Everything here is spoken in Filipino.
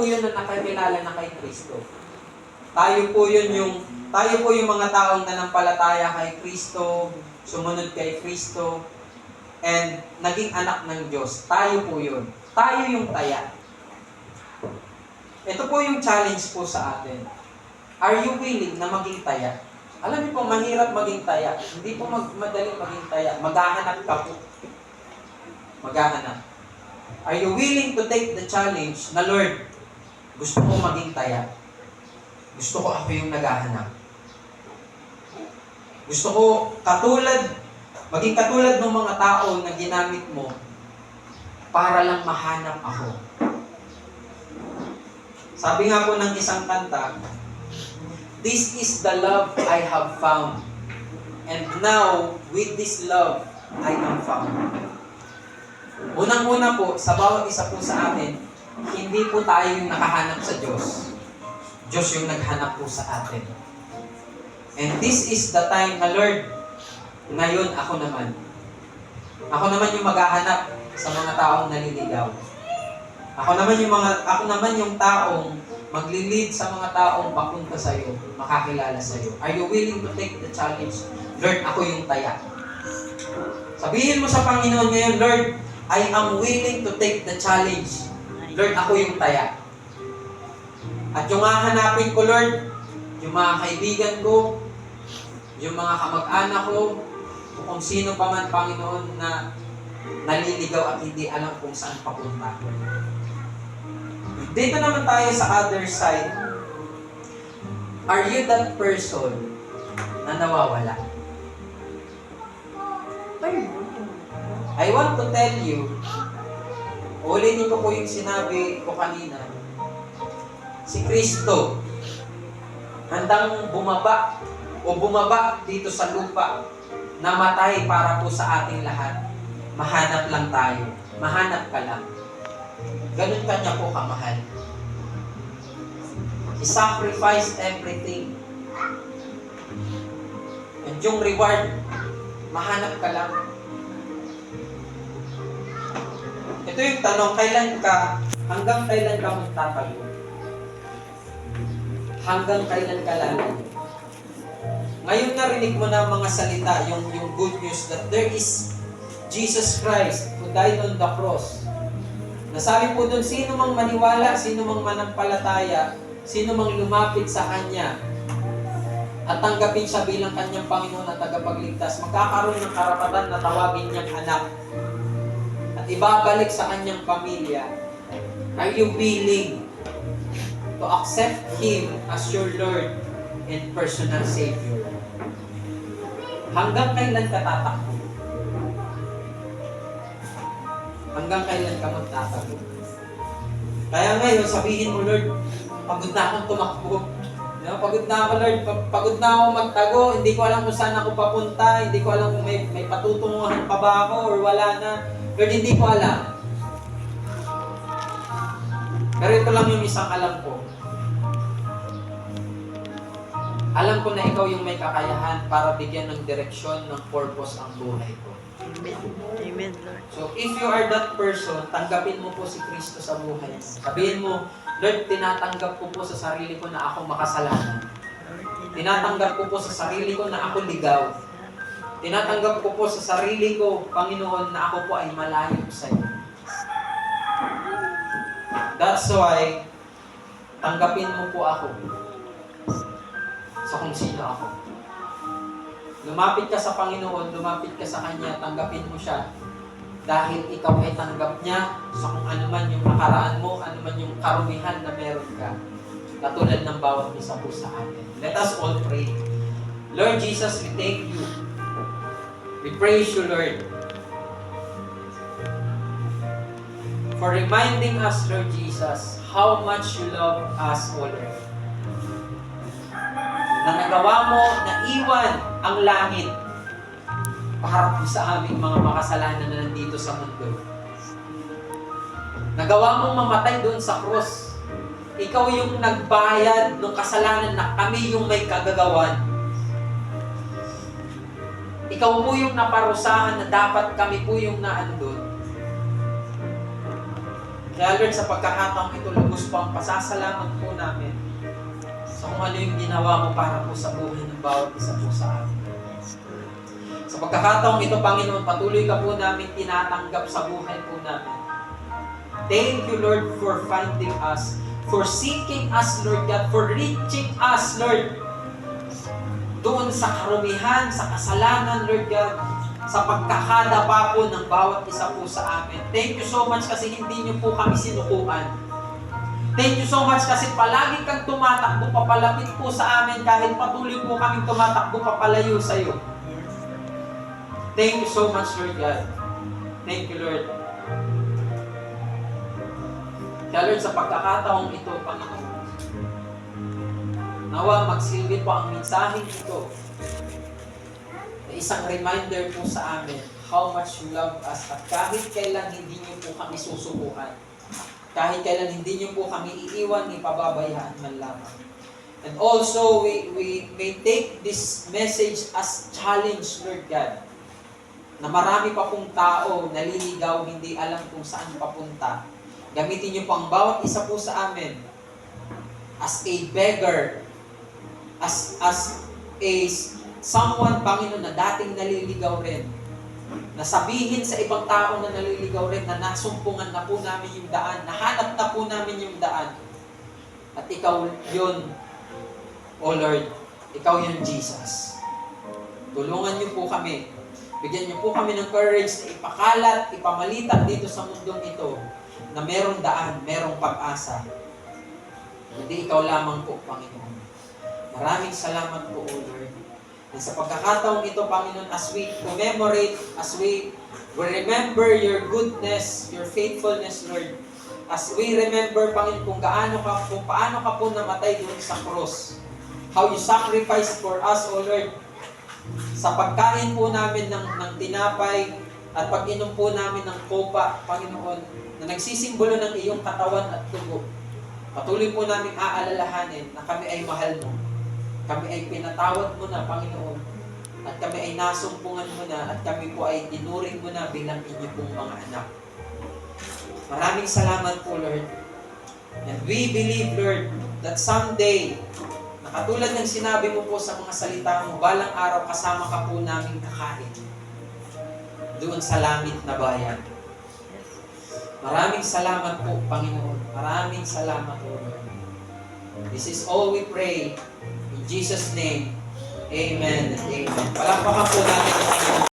po yun na nakakilala na kay Kristo. Tayo po yung mga taong nanampalataya kay Kristo, sumunod kay Kristo, and naging anak ng Diyos. Tayo po yun. Tayo yung taya. Ito po yung challenge po sa atin. Are you willing na maging taya? Alam niyo po, mahirap maging taya. Hindi po madaling maging taya. Maghahanap ka po. Maghahanap. Are you willing to take the challenge na, Lord, gusto ko maging taya. Gusto ko ako yung naghahanap. Gusto ko maging katulad ng mga tao na ginamit mo para lang mahanap ako. Sabi nga po ng isang kanta, "This is the love I have found, and now with this love I am found." Unang-una po, sa bawat isa po sa atin, hindi po tayo yung nakahanap sa Diyos. Diyos yung naghanap po sa atin. And this is the time na, Lord, ngayon ako naman. Ako naman yung maghahanap sa mga taong naliligaw. Ako naman yung taong maglilid sa mga taong papunta sa iyo, makakilala sa iyo. Are you willing to take the challenge? Lord, ako yung taya. Sabihin mo sa Panginoon ngayon, Lord, I am willing to take the challenge. Lord, ako yung taya. At yung hahanapin ko, Lord, yung mga kaibigan ko, yung mga kamag-anak ko, kung sino pa man, Panginoon, na naliligaw at hindi alam kung saan papunta. Dito naman tayo sa other side. Are you that person na nawawala? I want to tell you, ulitin ko po yung sinabi ko kanina, si Kristo, handang bumaba dito sa lupa, namatay para po sa ating lahat. Mahanap lang tayo. Mahanap ka lang. Ganun kanya po kamahal. He sacrificed everything. And yung reward, mahanap ka lang. Ito yung tanong, hanggang kailan ka magtatago? Hanggang kailan ka lalayo? Ngayon narinig mo na mga salita, yung good news that there is Jesus Christ who died on the cross. Nasabi po doon, sino mang maniwala, sino mang manampalataya, sino mang lumapit sa Kanya at tanggapin siya bilang Kanyang Panginoon at tagapagligtas, magkakaroon ng karapatan na tawagin niyang anak at ibabalik sa Kanyang pamilya. Are you willing to accept Him as your Lord and personal Savior? Hanggang kailan ka tatakbo? Hanggang kailan ka magtatago? Kaya ngayon, sabihin mo, Lord, pagod na akong tumakbo. Pagod na ako, Lord. Pagod na ako magtago. Hindi ko alam kung saan ako papunta. Hindi ko alam kung may patutunguhan pa ba ako or wala na. Lord, hindi ko alam. Pero ito lang yung isang alam ko. Alam ko na ikaw yung may kakayahan para bigyan ng direksyon, ng purpose ang buhay ko. Amen, Lord. So, if you are that person, tanggapin mo po si Kristo sa buhay. Sabihin mo, Lord, tinatanggap ko po sa sarili ko na ako makasalanan. Tinatanggap ko po sa sarili ko na ako ligaw. Tinatanggap ko po sa sarili ko, Panginoon, na ako po ay malayo sa iyo. That's why, tanggapin mo po ako sa kung sino ako. Lumapit ka sa Panginoon, lumapit ka sa Kanya, tanggapin mo siya. Dahil ikaw ay tanggap niya sa kung ano man yung nakaraan mo, ano man yung karumihan na meron ka. Katulad ng bawat isa po sa atin. Let us all pray. Lord Jesus, we thank you. We praise you, Lord, for reminding us, Lord Jesus, how much you love us, O Lord. Na nagawa mo na iwan ang langit para po sa aming mga makasalanan na nandito sa mundo. Nagawa mong mamatay doon sa cross. Ikaw yung nagbayad ng kasalanan na kami yung may kagagawan. Ikaw po yung naparusahan na dapat kami po yung naandun. Kaya Lord, sa pagkakataong ito, lubos po ang pasasalamat po namin sa kung ano yung ginawa mo para po sa buhay ng bawat isa po sa amin. Sa pagkakataong ito, Panginoon, patuloy ka po namin tinatanggap sa buhay po namin. Thank you, Lord, for finding us, for seeking us, Lord God, for reaching us, Lord, doon sa karumihan, sa kasalanan, Lord God, sa pagkakadapa po ng bawat isa po sa amin. Thank you so much kasi hindi niyo po kami sinukuan. Thank you so much kasi palagi kang tumatakbo papalapit po sa amin kahit patuloy po kaming tumatakbo papalayo sa iyo. Thank you so much, Lord God. Thank you, Lord. Kaya Lord, sa pagkakataong ito, Panginoon, nawa magsilbi po ang mensaheng ito na isang reminder po sa amin how much you love us at kahit kailan hindi niyo po kami susubukan. Kahit kailan hindi niyo po kami iiwan ni pababayaan man lamang. And also, we may take this message as challenge, Lord God, na marami pa pong tao naliligaw, hindi alam kung saan papunta. Gamitin niyo po ang bawat isa po sa amin as a beggar, as a someone, Panginoon, na dating naliligaw rin. Na sabihin sa ibang tao na naliligaw rin na nasumpungan na po namin yung daan, nahanap na po namin yung daan. At ikaw yun, O Lord, ikaw yun, Jesus. Tulungan niyo po kami. Bigyan niyo po kami ng courage na ipakalat, ipamalitan dito sa mundong ito na merong daan, merong pag-asa. Hindi ikaw lamang po, Panginoon. Maraming salamat po, O Lord. And sa pagkakataong ito, Panginoon, as we commemorate, as we remember your goodness, your faithfulness, Lord. As we remember, Panginoon, kung paano ka po namatay doon sa cross. How you sacrificed for us, O Lord. Sa pagkain po namin ng tinapay at pag-inom po namin ng kopa, Panginoon, na nagsisimbolo ng iyong katawan at dugo. Patuloy po namin aalalahanin na kami ay mahal mo. Kami ay pinatawad mo na, Panginoon. At kami ay nasumpungan mo na at kami po ay tinuring mo na bilang inyo pong mga anak. Maraming salamat po, Lord. And we believe, Lord, that someday, na katulad ng sinabi mo po sa mga salita mo, balang araw kasama ka po namin kakain doon sa langit na bayan. Maraming salamat po, Panginoon. Maraming salamat, Lord. This is all we pray. In Jesus' name, Amen and Amen. Palakpakan po natin ang Panginoon.